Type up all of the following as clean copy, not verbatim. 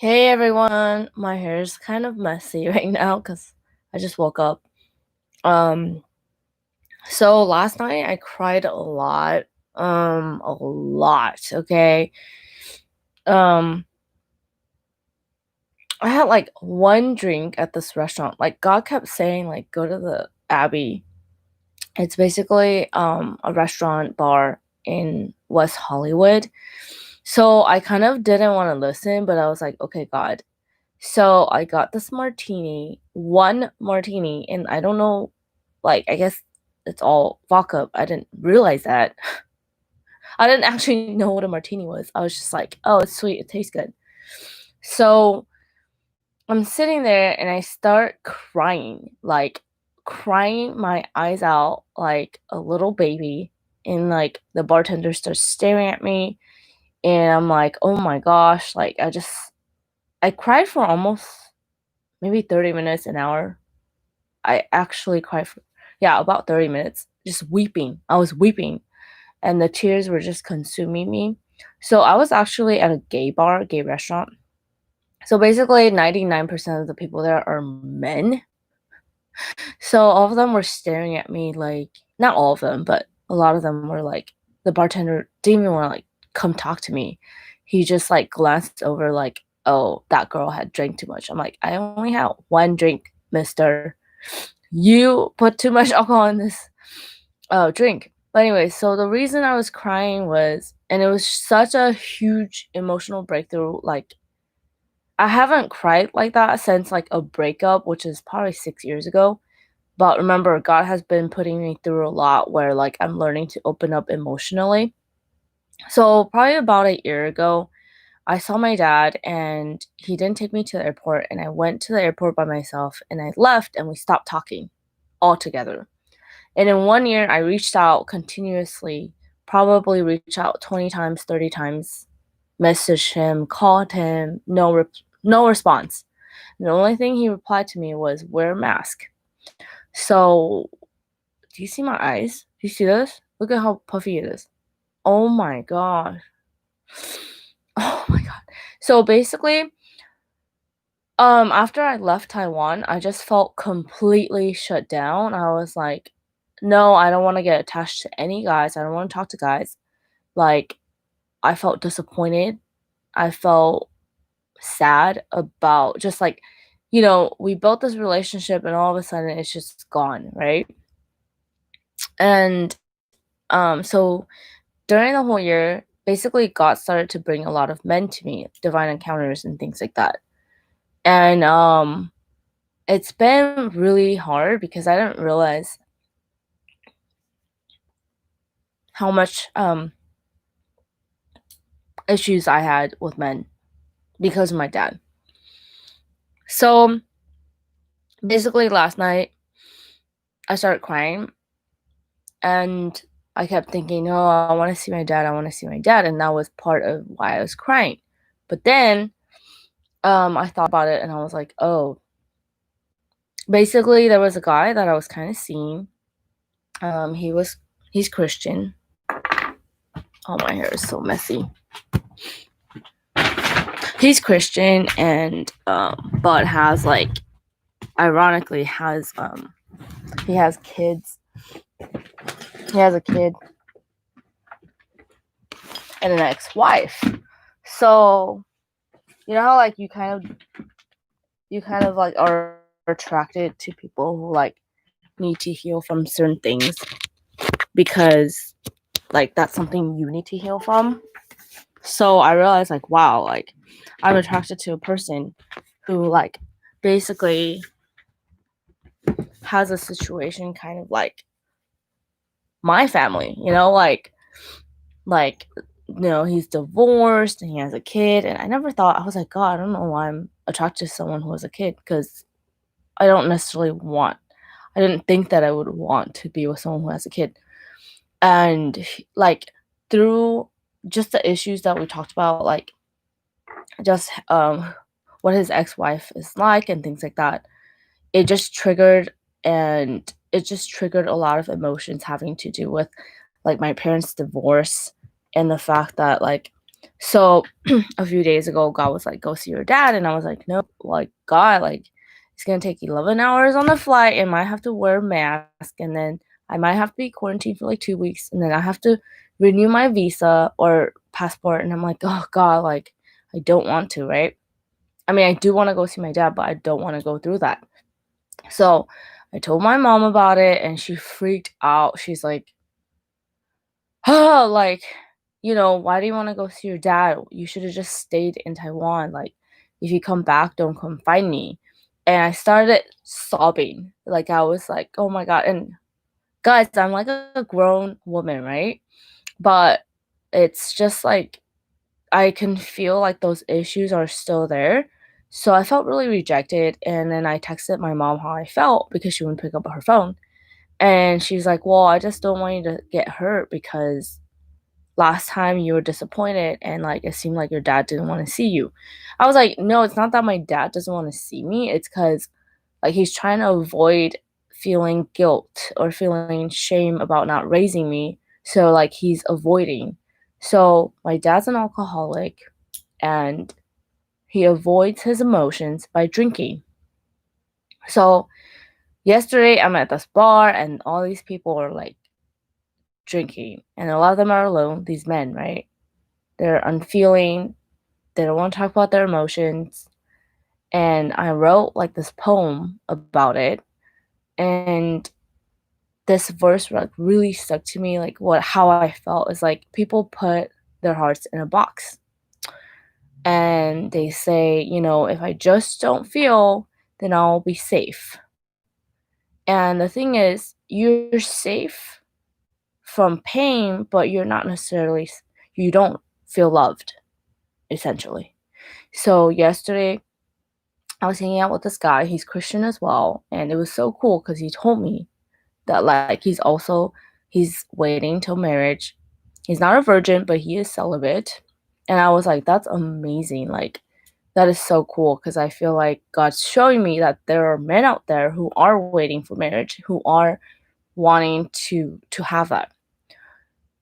Hey everyone, my hair is kind of messy right now because I just woke up. Um, so last night I cried a lot, okay? Um, I had like one drink at this restaurant. Like God kept saying like go to the Abbey. It's basically a restaurant bar in West Hollywood. So I kind of didn't want to listen, but I was like, okay, God. So I got this martini, one martini, and I don't know, like, I guess it's all vodka. I didn't realize that. I didn't actually know what a martini was. I was just like, oh, it's sweet, it tastes good. So I'm sitting there and I start crying, like crying my eyes out like a little baby. And like the bartender starts staring at me, and I'm like, oh my gosh, like I cried for almost maybe 30 minutes, an hour. I actually cried for, yeah, about 30 minutes, just weeping. I was weeping, and the tears were just consuming me. So I was actually at a gay bar, gay restaurant. So basically, 99% of the people there are men. So all of them were staring at me like, not all of them, but a lot of them were like, the bartender didn't even want to like come talk to me. He just like glanced over like, oh, that girl had drank too much. I'm like, I only had one drink, mister. You put too much alcohol in this drink. But anyway, so the reason I was crying was, and it was such a huge emotional breakthrough. Like, I haven't cried like that since like a breakup, which is probably 6 years ago. But remember, God has been putting me through a lot where like I'm learning to open up emotionally. So probably about a year ago, I saw my dad and he didn't take me to the airport, and I went to the airport by myself and I left and we stopped talking altogether. And in 1 year, I reached out continuously, probably reached out 20 times, 30 times, messaged him, called him, no response. The only thing he replied to me was wear a mask. So, do you see my eyes? Do you see this? Look at how puffy it is. Oh my gosh. Oh my god. So basically, after I left Taiwan, I just felt completely shut down. I was like, no, I don't want to get attached to any guys. I don't want to talk to guys. Like, I felt disappointed. I felt sad about just like, we built this relationship and all of a sudden it's just gone, right? And so during the whole year, basically God started to bring a lot of men to me, divine encounters and things like that. And it's been really hard because I didn't realize how much issues I had with men because of my dad. So basically last night I started crying and I kept thinking, oh, I want to see my dad, I want to see my dad, and that was part of why I was crying. But then I thought about it and I was like, oh, basically there was a guy that I was kind of seeing. He's Christian. Oh, my hair is so messy. He's Christian and but has like ironically has he has kids. He has a kid and an ex-wife. So, you know how like you kind of like are attracted to people who like need to heal from certain things because like that's something you need to heal from. So I realized like, wow, like I'm attracted to a person who like basically has a situation kind of like my family, like he's divorced and he has a kid, and I never thought, I was like, God, I don't know why I'm attracted to someone who has a kid, because I don't necessarily want, I didn't think that I would want to be with someone who has a kid. And like through just the issues that we talked about, like just what his ex-wife is like and things like that, it just triggered, and it just triggered a lot of emotions having to do with like my parents' divorce and the fact that like So a few days ago, God was like, go see your dad. And I was like, no, like, God, like, it's going to take 11 hours on the flight and I might have to wear a mask. And then I might have to be quarantined for like 2 weeks. And then I have to renew my visa or passport. And I'm like, oh, God, like, I don't want to, right? I mean, I do want to go see my dad, but I don't want to go through that. So I told my mom about it and she freaked out. She's like, oh, like, why do you want to go see your dad? You should have just stayed in Taiwan. Like, if you come back, don't come find me. And I started sobbing. Like, I was like, oh my God. And guys, I'm like a grown woman, right? But it's just like, I can feel like those issues are still there. So I felt really rejected. And then I texted my mom how I felt because she wouldn't pick up her phone. And she's like, well, I just don't want you to get hurt because last time you were disappointed and like it seemed like your dad didn't want to see you. I was like, no, it's not that my dad doesn't want to see me. It's because like he's trying to avoid feeling guilt or feeling shame about not raising me. So like he's avoiding. So my dad's an alcoholic and he avoids his emotions by drinking. So yesterday I'm at this bar and all these people are like drinking and a lot of them are alone, these men, right? They're unfeeling. They don't want to talk about their emotions. And I wrote like this poem about it. And this verse like really stuck to me. Like how I felt is like people put their hearts in a box. And they say, if I just don't feel, then I'll be safe. And the thing is, you're safe from pain, but you're not necessarily, you don't feel loved, essentially. So yesterday, I was hanging out with this guy. He's Christian as well, and it was so cool because he told me that like he's waiting till marriage. He's not a virgin, but he is celibate. And I was like, that's amazing. Like that is so cool because I feel like God's showing me that there are men out there who are waiting for marriage, who are wanting to have that.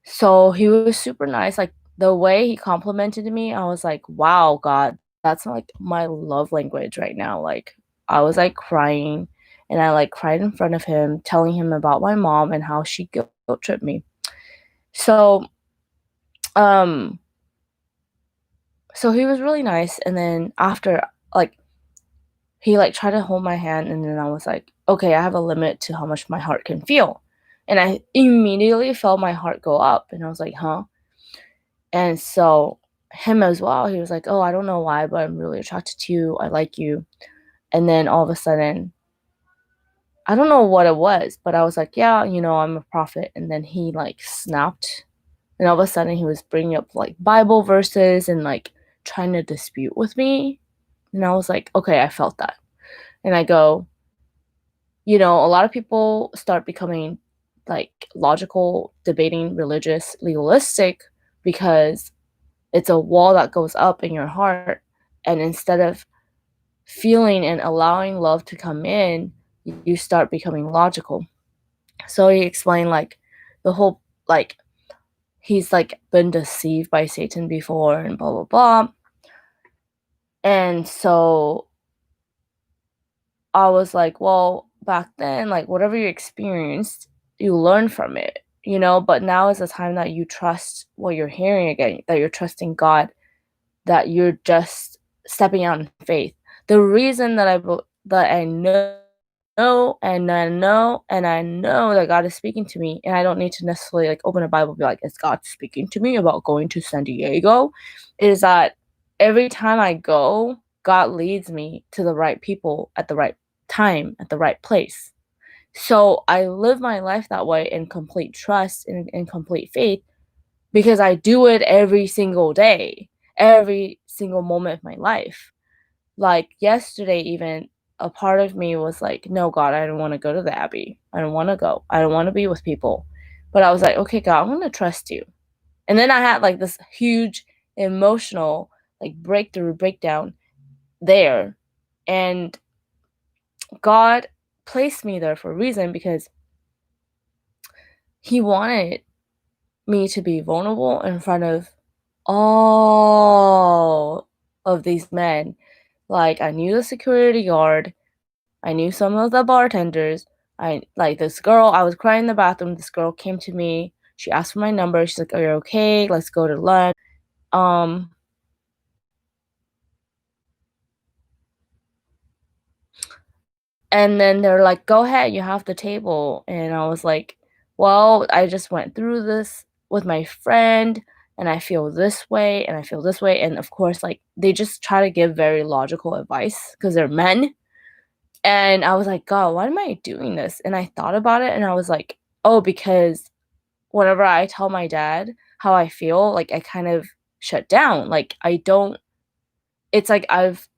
So he was super nice. Like the way he complimented me, I was like, wow, God, that's like my love language right now. Like I was like crying and I like cried in front of him, telling him about my mom and how she guilt tripped me. So um so he was really nice and then after like he like tried to hold my hand and then I was like, okay, I have a limit to how much my heart can feel. And I immediately felt my heart go up and I was like, huh? And so him as well, he was like, "Oh, I don't know why, but I'm really attracted to you. I like you." And then all of a sudden, I don't know what it was, but I was like, "Yeah, I'm a prophet." And then he like snapped. And all of a sudden he was bringing up like Bible verses and like trying to dispute with me. And I was like, "Okay, I felt that." And I go, a lot of people start becoming like logical, debating, religious, legalistic because it's a wall that goes up in your heart, and instead of feeling and allowing love to come in, you start becoming logical. So he explained like the whole like he's like been deceived by Satan before and blah blah blah. And so I was like, well, back then, like whatever you experienced, you learn from it, but now is the time that you trust what you're hearing again, that you're trusting God, that you're just stepping out in faith. The reason that that I know and I know and I know that God is speaking to me, and I don't need to necessarily like open a Bible and be like, "Is God speaking to me about going to San Diego?" Is that every time I go, God leads me to the right people at the right time, at the right place. So I live my life that way in complete trust and in complete faith because I do it every single day, every single moment of my life. Like yesterday, even a part of me was like, no, God, I don't want to go to the Abbey. I don't want to go. I don't want to be with people. But I was like, okay, God, I'm going to trust you. And then I had like this huge emotional like breakdown there. And God placed me there for a reason because He wanted me to be vulnerable in front of all of these men. Like, I knew the security guard, I knew some of the bartenders. I like this girl, I was crying in the bathroom. This girl came to me. She asked for my number. She's like, "Are you okay? Let's go to lunch." Um, and then they're like, "Go ahead, you have the table." And I was like, "Well, I just went through this with my friend, and I feel this way, and I feel this way." And of course, like, they just try to give very logical advice because they're men. And I was like, "God, why am I doing this?" And I thought about it and I was like, "Oh, because whenever I tell my dad how I feel, like, I kind of shut down. Like, I don't it's like I've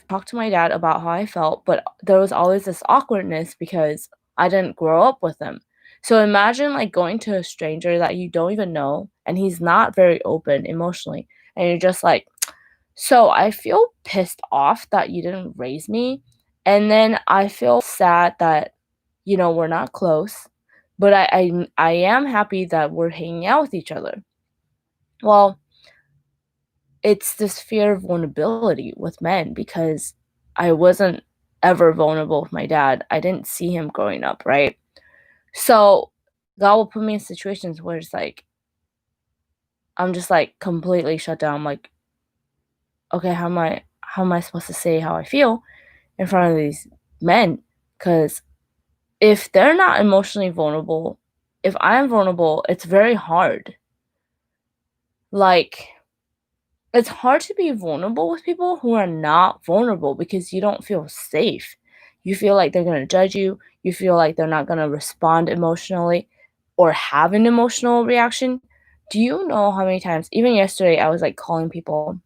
talked to my dad about how I felt, but there was always this awkwardness because I didn't grow up with him. So imagine, like, going to a stranger that you don't even know, and he's not very open emotionally, and you're just like, "So, I feel pissed off that you didn't raise me, and then I feel sad that, we're not close, but I am happy that we're hanging out with each other." Well, it's this fear of vulnerability with men because I wasn't ever vulnerable with my dad. I didn't see him growing up, right? So, God will put me in situations where it's like, I'm just, like, completely shut down. I'm like, "Okay, how am I supposed to say how I feel in front of these men?" Because if they're not emotionally vulnerable, if I'm vulnerable, it's very hard. Like, it's hard to be vulnerable with people who are not vulnerable because you don't feel safe. You feel like they're gonna judge you. You feel like they're not gonna respond emotionally or have an emotional reaction. Do you know how many times, even yesterday, I was like calling people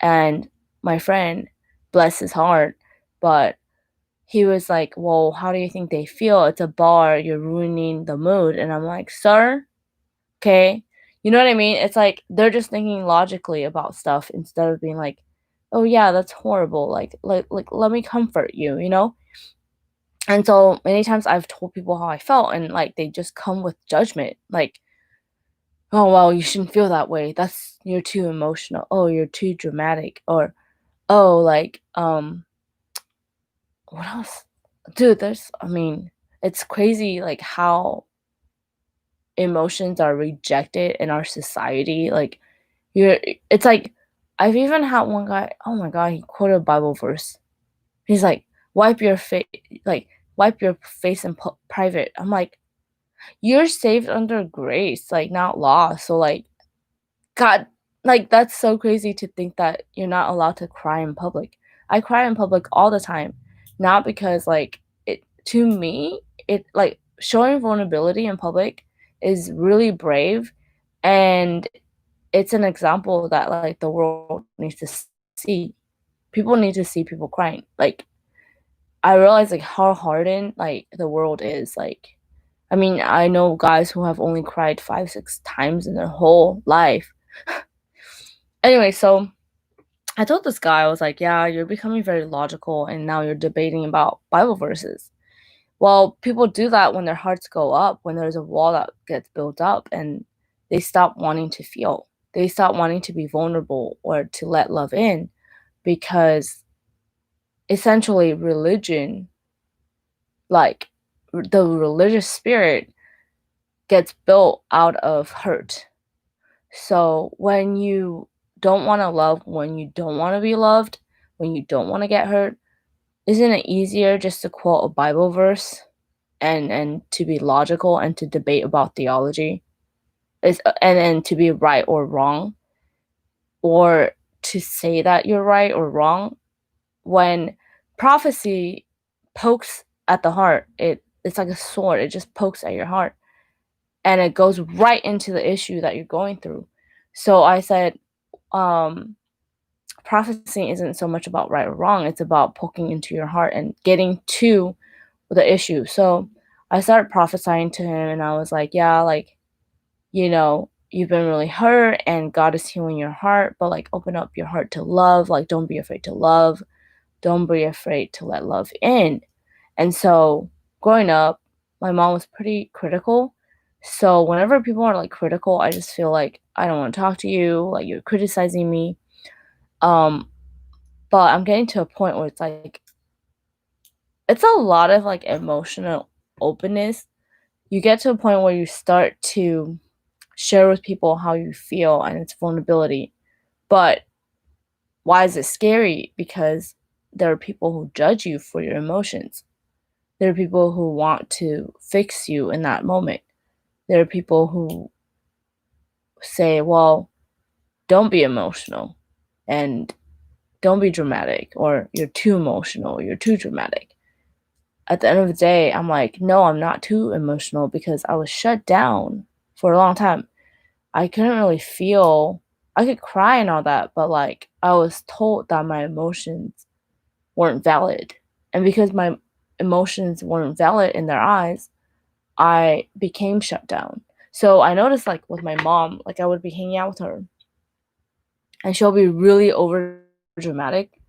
and my friend, bless his heart, but he was like, "Well, how do you think they feel? It's a bar. You're ruining the mood." And I'm like, "Sir, okay." You know what I mean? It's like they're just thinking logically about stuff instead of being like, "Oh yeah, that's horrible. Like let me comfort you, you know?" And so many times I've told people how I felt and like they just come with judgment. Like, "Oh well, you shouldn't feel that way. You're too emotional. Oh, you're too dramatic." Or, "Oh, like, what else?" Dude, it's crazy like how emotions are rejected in our society. Like, you're it's like I've even had one guy, oh my god, he quoted a Bible verse. He's like, "Wipe your face, like, wipe your face in private." I'm like, "You're saved under grace, like, not law." So, like, God, like, that's so crazy to think that you're not allowed to cry in public. I cry in public all the time, not because, like, to me, like, showing vulnerability in public is really brave, and it's an example that, like, the world needs to see. People need to see people crying. Like, I realize, like, how hardened, like, the world is, like, I mean, I know guys who have only cried 5, 6 times in their whole life. Anyway, so I told this guy, I was like, "Yeah, you're becoming very logical, and now you're debating about Bible verses." Well, people do that when their hearts go up, when there's a wall that gets built up, and they stop wanting to feel. They stop wanting to be vulnerable or to let love in because essentially religion, like the religious spirit, gets built out of hurt. So when you don't want to love, when you don't want to be loved, when you don't want to get hurt, isn't it easier just to quote a Bible verse and to be logical and to debate about theology? Is and to be right or wrong, or to say that you're right or wrong when prophecy pokes at the heart. It's like a sword. It just pokes at your heart and it goes right into the issue that you're going through. So I said, um, prophecy isn't so much about right or wrong, it's about poking into your heart and getting to the issue. So I started prophesying to him and I was like, "Yeah, like, you've been really hurt and God is healing your heart, but like open up your heart to love. Like, don't be afraid to love. Don't be afraid to let love in." And so growing up, my mom was pretty critical. So whenever people are like critical, I just feel like I don't want to talk to you, like you're criticizing me. Um, but I'm getting to a point where it's like it's a lot of like emotional openness. You get to a point where you start to share with people how you feel and it's vulnerability. But why is it scary? Because there are people who judge you for your emotions. There are people who want to fix you in that moment. There are people who say, well, don't be emotional and don't be dramatic, or you're too emotional, you're too dramatic. At the end of the day, I'm like, no, I'm not too emotional because I was shut down for a long time. I couldn't really feel, I could cry and all that, but like I was told that my emotions weren't valid. And because my emotions weren't valid in their eyes, I became shut down. So I noticed like with my mom, like I would be hanging out with her and she'll be really over dramatic,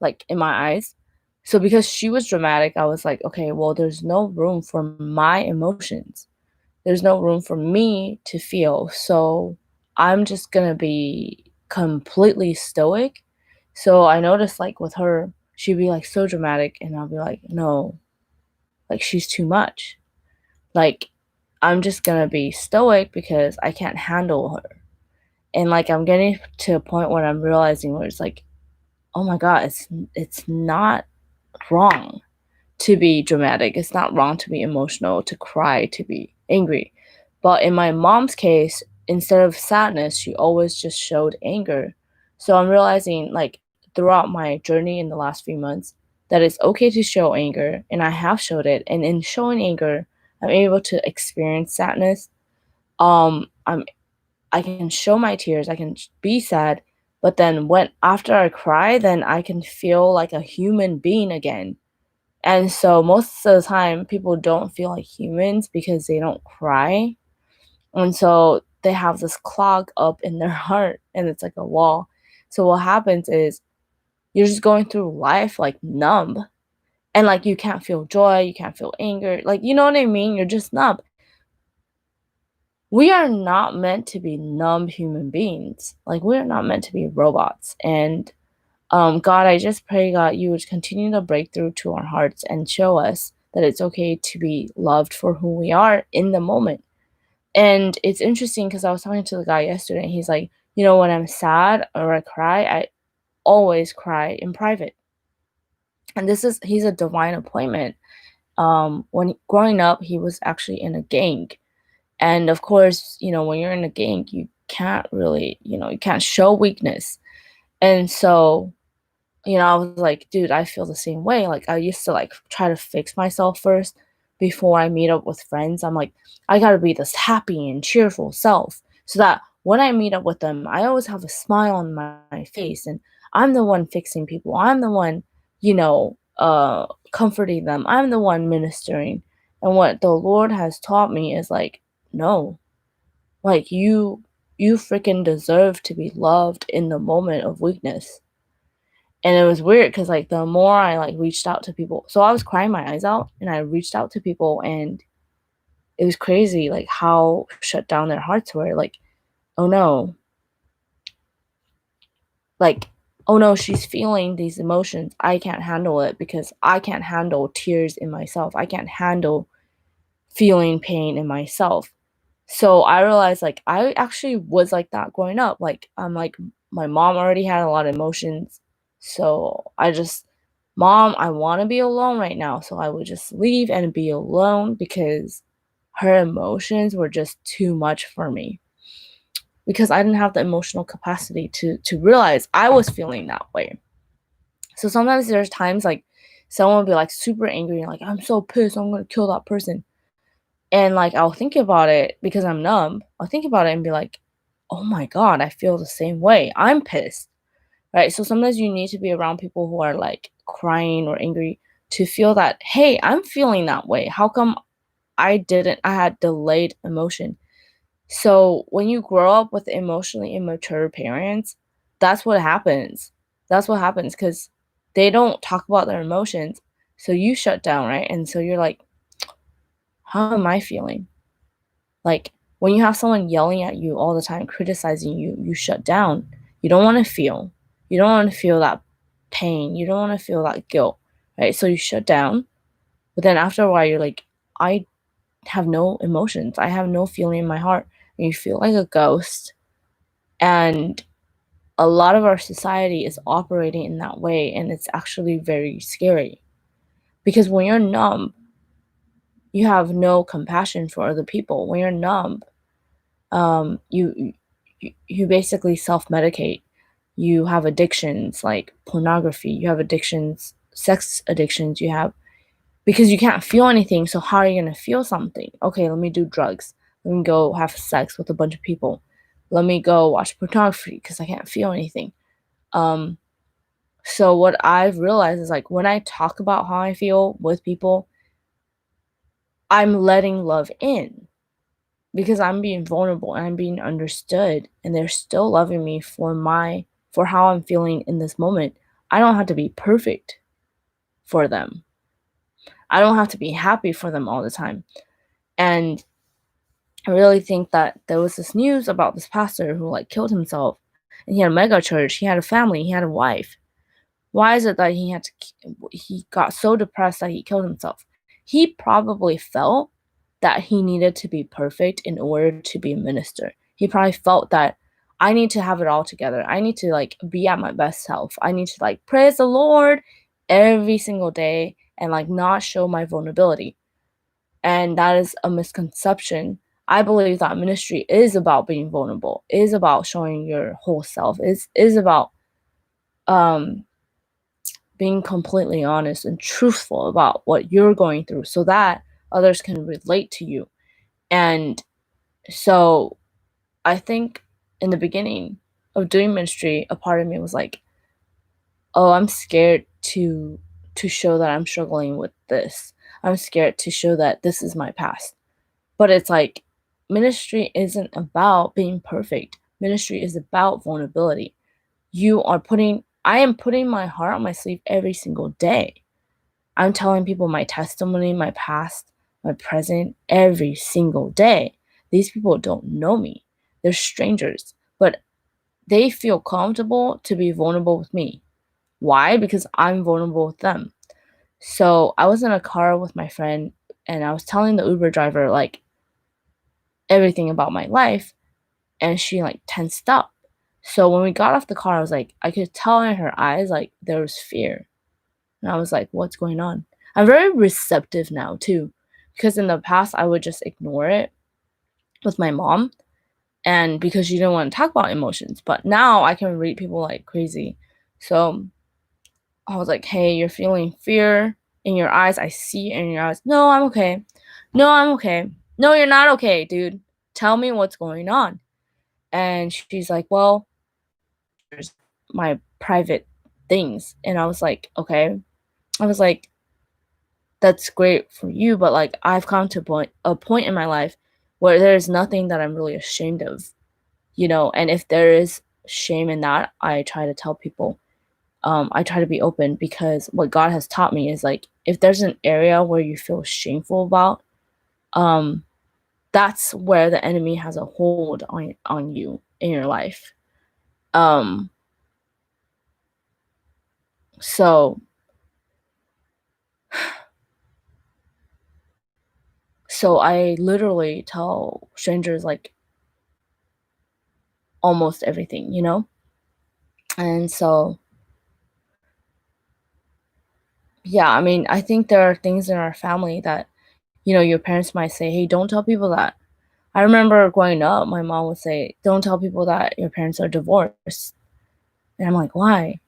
like in my eyes. So because she was dramatic, I was like, okay, well, there's no room for my emotions. There's no room for me to feel. So I'm just gonna be completely stoic. So I noticed like with her, she'd be like so dramatic, and I'll be like, no, like she's too much. Like I'm just gonna be stoic because I can't handle her. And like I'm getting to a point where I'm realizing where it's like, oh my god, it's not wrong to be dramatic. It's not wrong to be emotional, to cry, to be angry. But in my mom's case, instead of sadness, she always just showed anger. So I'm realizing, like, throughout my journey in the last few months, that it's okay to show anger, and I have showed it. And in showing anger, I'm able to experience sadness. I'm I can show my tears, I can be sad, but then when after I cry, then I can feel like a human being again. And so most of the time, people don't feel like humans because they don't cry. And so they have this clog up in their heart and it's like a wall. So what happens is you're just going through life like numb and like you can't feel joy, you can't feel anger. Like, you know what I mean? You're just numb. We are not meant to be numb human beings. Like, we're not meant to be robots. And God, I just pray, God, you would continue to break through to our hearts and show us that it's okay to be loved for who we are in the moment. And it's interesting because I was talking to the guy yesterday, and he's like, you know, when I'm sad or I cry, I always cry in private. And he's a divine appointment. Growing up, he was actually in a gang. And of course, you know, when you're in a gang, you can't really, you can't show weakness. And so I was like, dude, I feel the same way. Like, I used to like try to fix myself first before I meet up with friends. I'm like, I gotta be this happy and cheerful self so that when I meet up with them, I always have a smile on my face and I'm the one fixing people. I'm the one, comforting them. I'm the one ministering. And what the Lord has taught me is like, no, like you freaking deserve to be loved in the moment of weakness. And it was weird because, like, the more I, like, reached out to people, so I was crying my eyes out, and I reached out to people, and it was crazy, like, how shut down their hearts were, like, "Oh, no." Like, "Oh, no, she's feeling these emotions. I can't handle it because I can't handle tears in myself. I can't handle feeling pain in myself." So I realized, like, I actually was like that growing up. Like, I'm like, my mom already had a lot of emotions. So I just, Mom, I want to be alone right now. So I would just leave and be alone because her emotions were just too much for me. Because I didn't have the emotional capacity to realize I was feeling that way. So sometimes there's times like someone will be like super angry and like, I'm so pissed, I'm gonna kill that person. And, like, I'll think about it because I'm numb. I'll think about it and be like, "Oh my god, I feel the same way. I'm pissed." Right? So sometimes you need to be around people who are, like, crying or angry to feel that, "Hey, I'm feeling that way. How come I had delayed emotion?" So when you grow up with emotionally immature parents, that's what happens. That's what happens because they don't talk about their emotions, so you shut down, right? And so you're like, "How am I feeling?" Like, when you have someone yelling at you all the time, criticizing you, you shut down. You don't want to feel. You don't want to feel that pain. You don't want to feel that guilt, right? So you shut down. But then after a while, you're like, I have no emotions. I have no feeling in my heart. And you feel like a ghost. And a lot of our society is operating in that way. And it's actually very scary. Because when you're numb, you have no compassion for other people. When you're numb, you basically self-medicate. You have addictions like pornography. You have addictions, sex addictions. You have, because you can't feel anything. So how are you gonna feel something? Okay, let me do drugs. Let me go have sex with a bunch of people. Let me go watch pornography because I can't feel anything. So what I've realized is, like, when I talk about how I feel with people, I'm letting love in because I'm being vulnerable and I'm being understood, and they're still loving me for how I'm feeling in this moment. I don't have to be perfect for them. I don't have to be happy for them all the time. And I really think that there was this news about this pastor who, like, killed himself, and he had a mega church, he had a family, he had a wife. Why is it that he got so depressed that he killed himself? He probably felt that he needed to be perfect in order to be a minister. He probably felt that I need to have it all together. I need to, like, be at my best self. I need to, like, praise the Lord every single day and, like, not show my vulnerability. And that is a misconception. I believe that ministry is about being vulnerable, is about showing your whole self, is about um being completely honest and truthful about what you're going through so that others can relate to you. And so I think in the beginning of doing ministry, a part of me was like, oh, I'm scared to show that I'm struggling with this. I'm scared to show that this is my past. But it's like, ministry isn't about being perfect. Ministry is about vulnerability. I am putting my heart on my sleeve every single day. I'm telling people my testimony, my past, my present, every single day. These people don't know me. They're strangers, but they feel comfortable to be vulnerable with me. Why? Because I'm vulnerable with them. So I was in a car with my friend and I was telling the Uber driver, like, everything about my life, and she, like, tensed up. So when we got off the car, I was like, I could tell in her eyes, like, there was fear. And I was like, what's going on? I'm very receptive now too, because in the past I would just ignore it with my mom, and because she didn't want to talk about emotions. But now I can read people like crazy. So I was like, hey, you're feeling fear in your eyes. I see it in your eyes. No, I'm okay. No, I'm okay. No, you're not okay, dude. Tell me what's going on. And she's like, well, there's my private things. And I was like, okay. I was like, that's great for you, but, like, I've come to a point in my life where there's nothing that I'm really ashamed of, and if there is shame in that, I try to tell people. I try to be open, because what God has taught me is, like, if there's an area where you feel shameful about, um, that's where the enemy has a hold on you in your life. Um, so so I literally tell strangers, like, almost everything. And so, yeah, I mean, I think there are things in our family that, your parents might say, hey, don't tell people that. I remember growing up, my mom would say, don't tell people that your parents are divorced. And I'm like, why?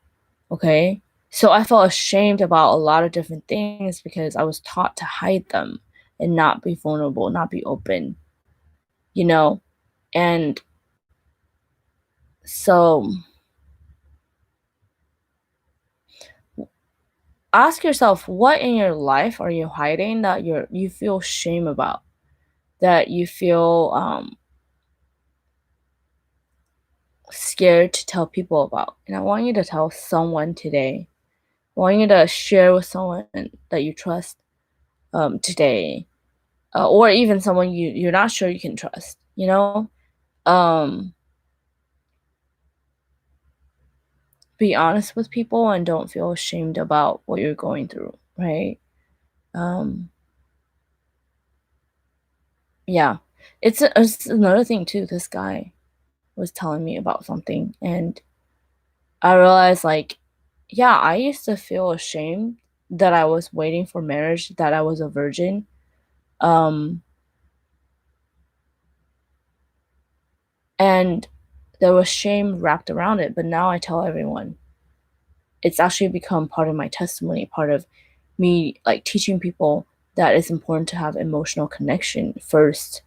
Okay. So I felt ashamed about a lot of different things because I was taught to hide them and not be vulnerable, not be open, you know? And so ask yourself, what in your life are you hiding that you feel shame about, that you feel scared to tell people about? And I want you to tell someone today. I want you to share with someone that you trust today. or even someone you're not sure you can trust, you know? Um, be honest with people and don't feel ashamed about what you're going through, right? Um, yeah. It's another thing too. This guy was telling me about something, and I realized, like, yeah, I used to feel ashamed that I was waiting for marriage, that I was a virgin. Um, and there was shame wrapped around it, but now I tell everyone. It's actually become part of my testimony, part of me, like, teaching people that it's important to have emotional connection first.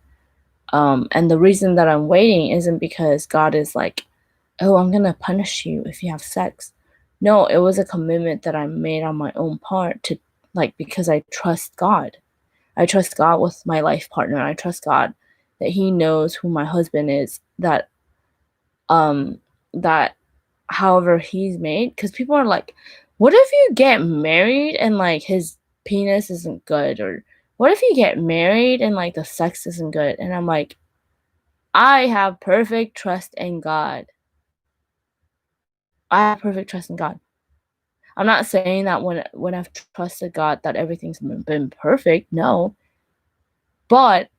And the reason that I'm waiting isn't because God is like, "Oh, I'm gonna punish you if you have sex." No, it was a commitment that I made on my own part to, like, because I trust God. I trust God with my life partner. I trust God that He knows who my husband is, um that however he's made, because people are like, what if you get married and like his penis isn't good, or what if you get married and like the sex isn't good? And I'm like, I have perfect trust in God. I have perfect trust in God. I'm not saying that when I've trusted God that everything's been perfect, no. But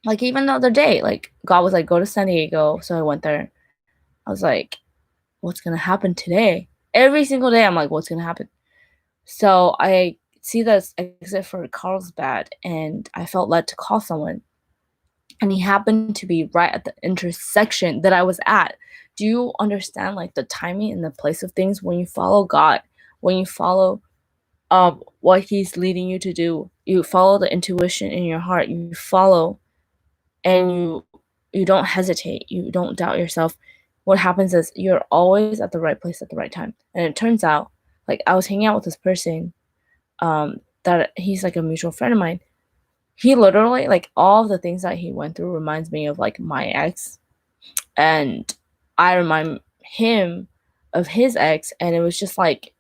like, even the other day, like, God was like, go to San Diego, so I went there. I was like, what's gonna happen today? Every single day I'm like, what's gonna happen? So I see this exit for Carlsbad, and I felt led to call someone, and he happened to be right at the intersection that I was at. Do you understand, like, the timing and the place of things when you follow God, when you follow what He's leading you to do, you follow the intuition in your heart, you follow, and you don't hesitate, you don't doubt yourself. What happens is you're always at the right place at the right time. And it turns out, like, I was hanging out with this person, that he's like a mutual friend of mine. He literally, like, all of the things that he went through reminds me of like my ex, and I remind him of his ex, and it was just like,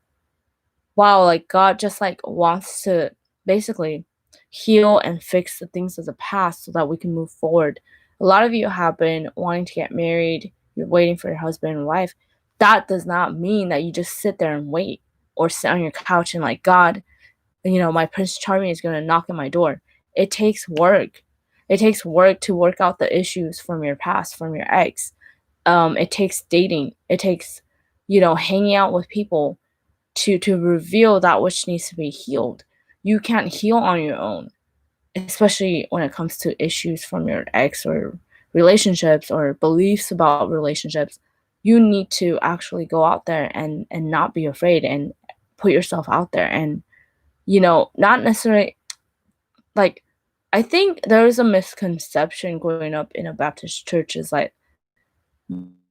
wow, like, God just like wants to basically heal and fix the things of the past so that we can move forward. A lot of you have been wanting to get married, you're waiting for your husband and wife. That does not mean that you just sit there and wait, or sit on your couch and like, God, my Prince Charming is going to knock at my door. It takes work. It takes work to work out the issues from your past, from your ex. It takes dating. It takes, hanging out with people to reveal that which needs to be healed. You can't heal on your own, especially when it comes to issues from your ex, or relationships, or beliefs about relationships. You need to actually go out there and not be afraid, and put yourself out there, and not necessarily, like, I think there is a misconception growing up in a Baptist church is like,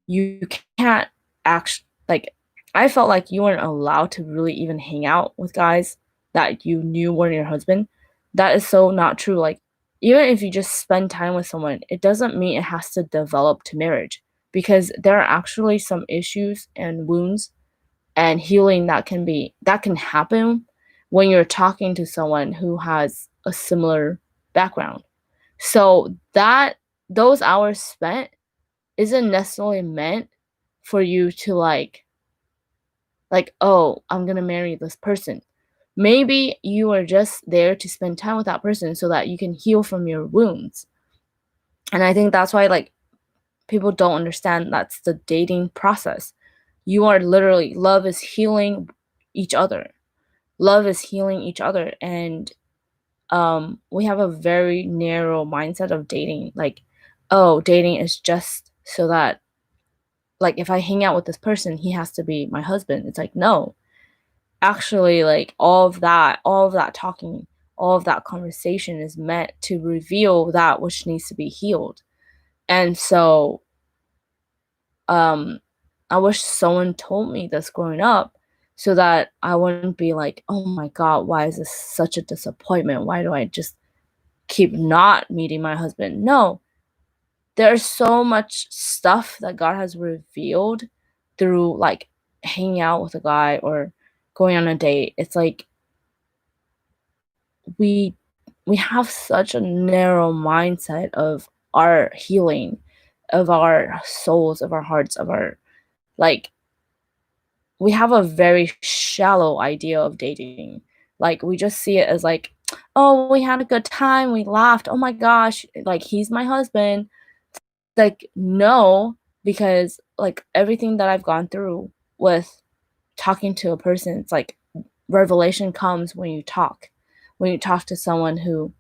you can't act like, I felt like you weren't allowed to really even hang out with guys that you knew weren't your husband. That is so not true. Like, even if you just spend time with someone, it doesn't mean it has to develop to marriage, because there are actually some issues and wounds and healing that can happen when you're talking to someone who has a similar background. So that those hours spent isn't necessarily meant for you to like, oh, I'm gonna marry this person. Maybe you are just there to spend time with that person so that you can heal from your wounds. And I think that's why, like, people don't understand that's the dating process. You are literally, love is healing each other. Love is healing each other. And we have a very narrow mindset of dating. Like, oh, dating is just so that, like, if I hang out with this person, he has to be my husband. It's like, no. Actually, like, all of that talking, all of that conversation is meant to reveal that which needs to be healed. And so, um, I wish someone told me this growing up, so that I wouldn't be like, oh my God, why is this such a disappointment? Why do I just keep not meeting my husband? No, there's so much stuff that God has revealed through, like, hanging out with a guy or going on a date. It's like, we we have such a narrow mindset of our healing, of our souls, of our hearts, of our, like, we have a very shallow idea of dating. Like, we just see it as like, oh, we had a good time, we laughed, oh my gosh, like, he's my husband. Like, no, because like everything that I've gone through with talking to a person, it's like revelation comes when you talk. When you talk to someone who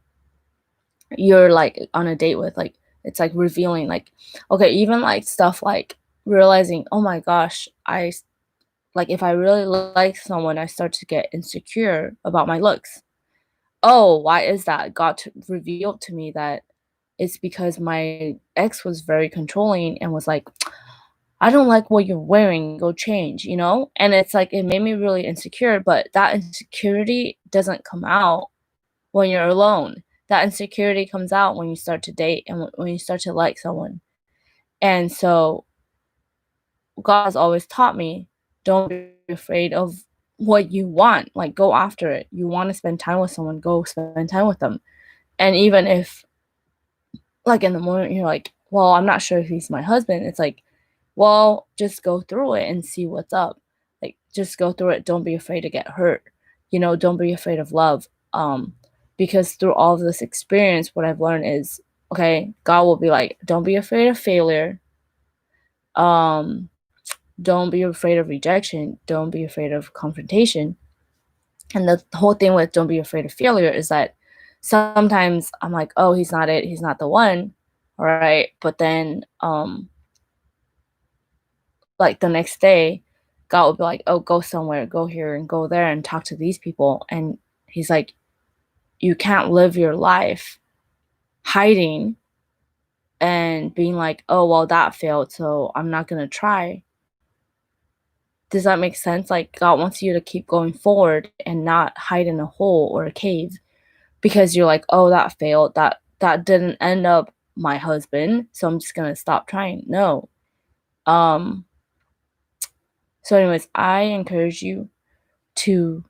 you're like on a date with, like, it's like revealing, like, okay, even like stuff like realizing, oh my gosh, like, if I really like someone, I start to get insecure about my looks. Oh, why is that? God revealed to me that it's because my ex was very controlling and was like, I don't like what you're wearing, go change, you know? And it's like, it made me really insecure, but that insecurity doesn't come out when you're alone. That insecurity comes out when you start to date and when you start to like someone. And so God has always taught me, don't be afraid of what you want. Like, go after it. You want to spend time with someone, go spend time with them. And even if, like, in the moment you're like, well, I'm not sure if he's my husband, it's like, well, just go through it and see what's up. Like, just go through it. Don't be afraid to get hurt. You know, don't be afraid of love. Because through all of this experience, what I've learned is, okay, God will be like, don't be afraid of failure. Um, don't be afraid of rejection. Don't be afraid of confrontation. And the whole thing with don't be afraid of failure is that sometimes I'm like, oh, he's not it. He's not the one. All right. But then, like the next day, God will be like, oh, go somewhere, go here and go there and talk to these people. And he's like, you can't live your life hiding and being like, oh, well, that failed, so I'm not going to try. Does that make sense? Like, God wants you to keep going forward and not hide in a hole or a cave because you're like, oh, that failed. That didn't end up my husband, so I'm just going to stop trying. No. So anyways, I encourage you to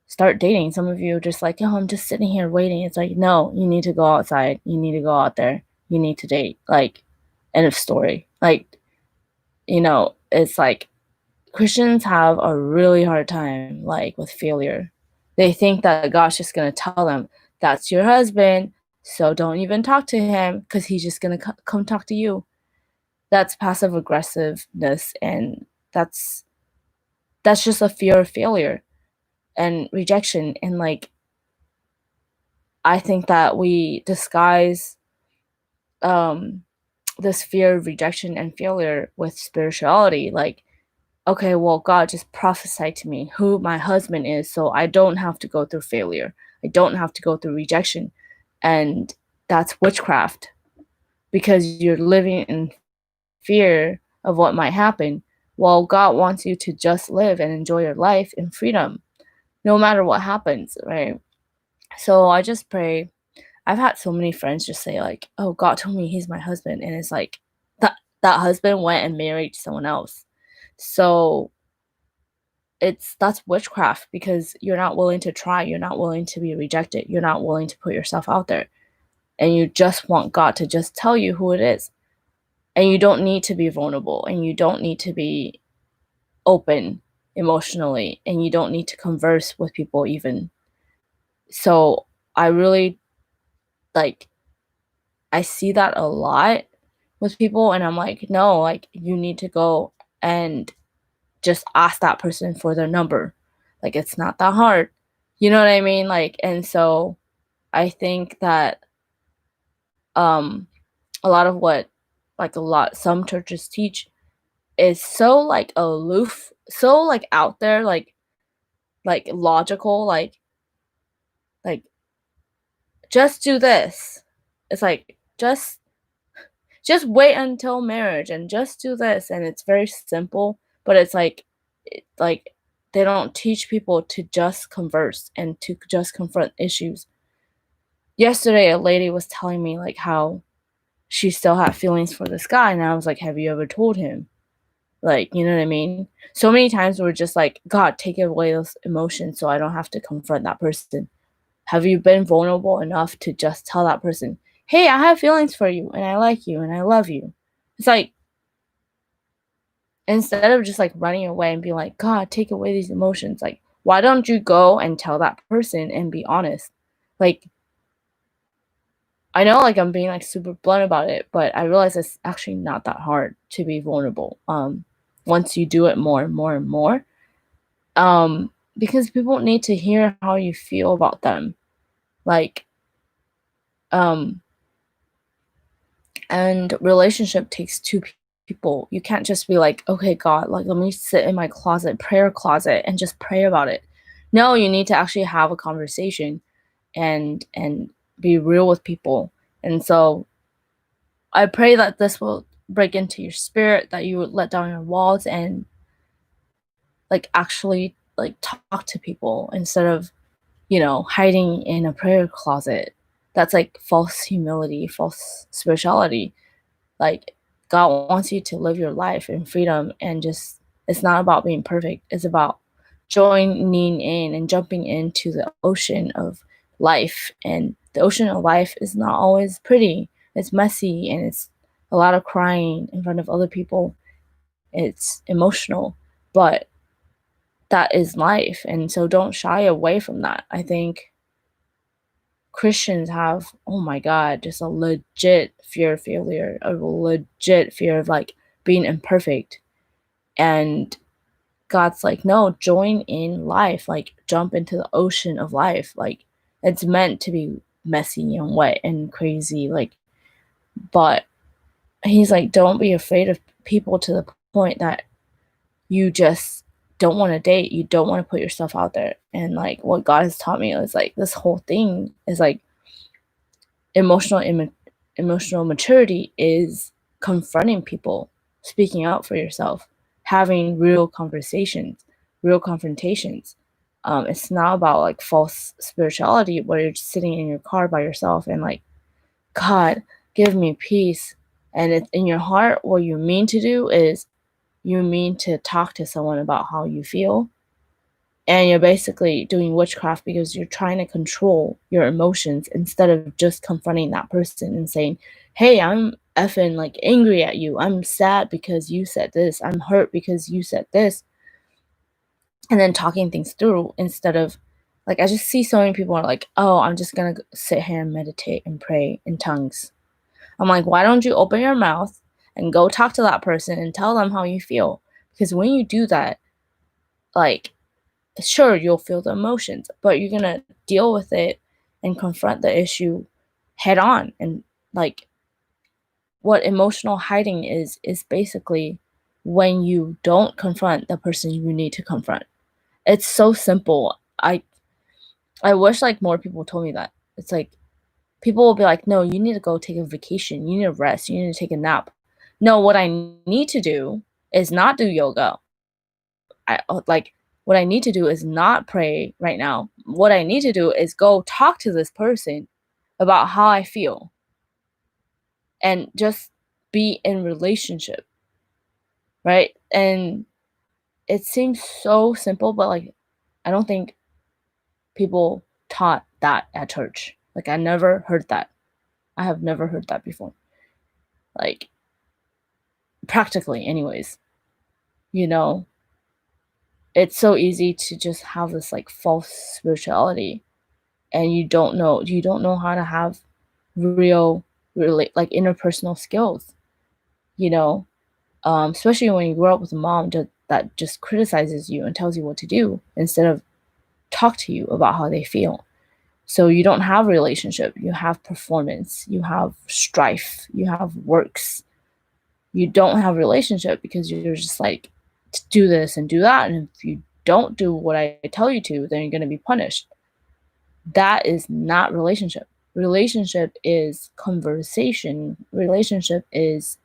start dating. Some of you are just like, oh, I'm just sitting here waiting. It's like, no, you need to go outside. You need to go out there. You need to date. Like, end of story. Like, you know, it's like Christians have a really hard time, like, with failure. They think that God's just going to tell them, that's your husband, so don't even talk to him because he's just going to come talk to you. That's passive aggressiveness, and that's just a fear of failure and rejection. And like, I think that we disguise this fear of rejection and failure with spirituality. Like, okay, well, God just prophesied to me who my husband is, so I don't have to go through failure. I don't have to go through rejection. And that's witchcraft because you're living in fear of what might happen. Well, God wants you to just live and enjoy your life in freedom, no matter what happens, right? So I just pray. I've had so many friends just say like, "Oh, God told me he's my husband," and it's like that husband went and married someone else. So that's witchcraft because you're not willing to try, you're not willing to be rejected, you're not willing to put yourself out there, and you just want God to just tell you who it is. And you don't need to be vulnerable, and you don't need to be open emotionally, and you don't need to converse with people even. So I really, like, I see that a lot with people, and I'm like, no, like, you need to go and just ask that person for their number. Like, it's not that hard. You know what I mean? Like, and so I think that a lot of what, like, some churches teach is so like aloof, so like out there, like logical, like just do this. It's like just wait until marriage and just do this, and it's very simple, but it's like they don't teach people to just converse and to just confront issues. Yesterday a lady was telling me like how she still had feelings for this guy, and I was like, have you ever told him? Like, you know what I mean? So many times we're just like, God, take away those emotions so I don't have to confront that person. Have you been vulnerable enough to just tell that person, hey, I have feelings for you, and I like you, and I love you? It's like, instead of just like running away and being like, God, take away these emotions, like, why don't you go and tell that person and be honest? Like, I know like I'm being like super blunt about it, but I realize it's actually not that hard to be vulnerable. Once you do it more and more and more. Because people need to hear how you feel about them. Like, and relationship takes two people. You can't just be like, okay, God, like, let me sit in my prayer closet, and just pray about it. No, you need to actually have a conversation and be real with people. And so I pray that this will break into your spirit, that you would let down your walls and like actually like talk to people instead of, hiding in a prayer closet. That's like false humility, false spirituality. Like, God wants you to live your life in freedom, and just, it's not about being perfect. It's about joining in and jumping into the ocean of life. And the ocean of life is not always pretty. It's messy, and it's a lot of crying in front of other people. It's emotional, but that is life. And so don't shy away from that. I think Christians have, oh my God, just a legit fear of failure, a legit fear of like being imperfect. And God's like, no, join in life, like jump into the ocean of life. Like, it's meant to be messy and wet and crazy. Like, but he's like, don't be afraid of people to the point that you just don't want to date. You don't want to put yourself out there. And like, what God has taught me is like, this whole thing is like, emotional maturity is confronting people, speaking out for yourself, having real conversations, real confrontations. It's not about like false spirituality where you're just sitting in your car by yourself and like, God, give me peace. And it's in your heart, what you mean to do is you mean to talk to someone about how you feel, and you're basically doing witchcraft because you're trying to control your emotions instead of just confronting that person and saying, hey, I'm effing like angry at you. I'm sad because you said this. I'm hurt because you said this. And then talking things through instead of like, I just see so many people are like, oh, I'm just going to sit here and meditate and pray in tongues. I'm like, why don't you open your mouth and go talk to that person and tell them how you feel? Because when you do that, like, sure, you'll feel the emotions, but you're gonna deal with it and confront the issue head on. And like, what emotional hiding is basically when you don't confront the person you need to confront. It's so simple. I wish like more people told me that. It's like, people will be like, no, you need to go take a vacation, you need to rest, you need to take a nap. No, what I need to do is not do yoga. Like, what I need to do is not pray right now. What I need to do is go talk to this person about how I feel and just be in relationship, right? And it seems so simple, but like, I don't think people taught that at church. Like, I never heard that. I have never heard that before. Like, practically anyways, you know, it's so easy to just have this like false spirituality, and you don't know how to have real like interpersonal skills, you know, especially when you grow up with a mom that just criticizes you and tells you what to do instead of talk to you about how they feel. So you don't have relationship, you have performance, you have strife, you have works. You don't have relationship because you're just like, do this and do that, and if you don't do what I tell you to, then you're going to be punished. That is not relationship. Relationship is conversation. Relationship is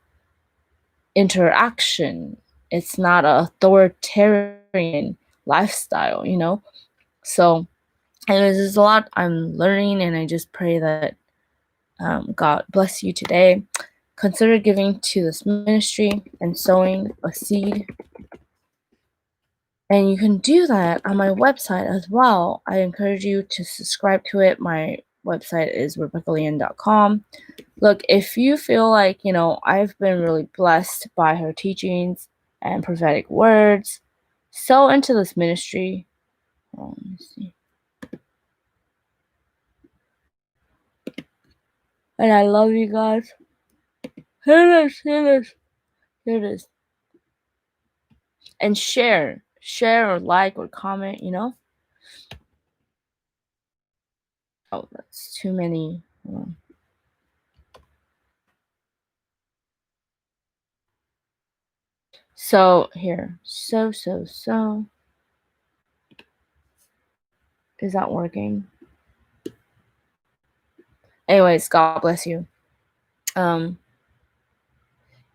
interaction. It's not an authoritarian lifestyle, you know? So, anyways, there's a lot I'm learning, and I just pray that God bless you today. Consider giving to this ministry and sowing a seed. And you can do that on my website as well. I encourage you to subscribe to it. My website is rebekkalien.com. Look, if you feel like, I've been really blessed by her teachings and prophetic words, sow into this ministry. Oh, let me see. And I love you guys. Here it is. Here it is. Here it is. And share or like or comment, Oh, that's too many. So here, so. Is that working? Anyways, God bless you.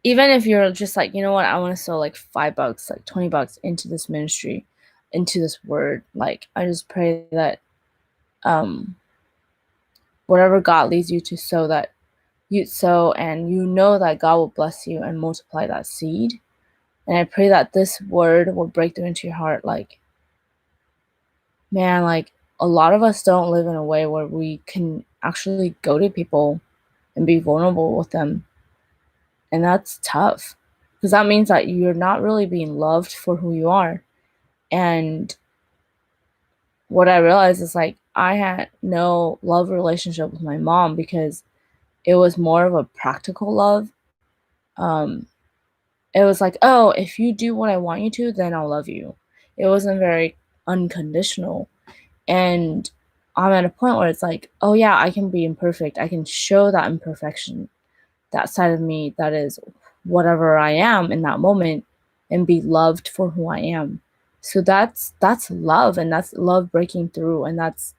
Even if you're just like, you know what, I want to sow like $5, like $20 into this ministry, into this word. Like, I just pray that whatever God leads you to sow, that you'd sow, and that God will bless you and multiply that seed. And I pray that this word will break through into your heart. Like, man, like, a lot of us don't live in a way where we can actually go to people and be vulnerable with them. And that's tough, because that means that you're not really being loved for who you are. And what I realized is, like, I had no love relationship with my mom because it was more of a practical love. It was like, oh, if you do what I want you to, then I'll love you. It wasn't very unconditional. And I'm at a point where it's like, oh yeah, I can be imperfect. I can show that imperfection, that side of me that is whatever I am in that moment, and be loved for who I am. So that's love, and that's love breaking through, and it's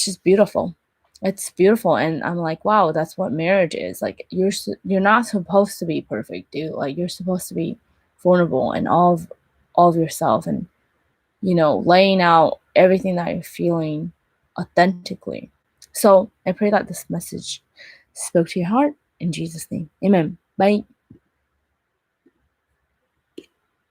just beautiful. It's beautiful, and I'm like, wow, that's what marriage is. Like, you're not supposed to be perfect, dude. Like, you're supposed to be vulnerable and all of yourself, and laying out everything that you're feeling authentically. So I pray that this message spoke to your heart. In Jesus' name, amen. Bye.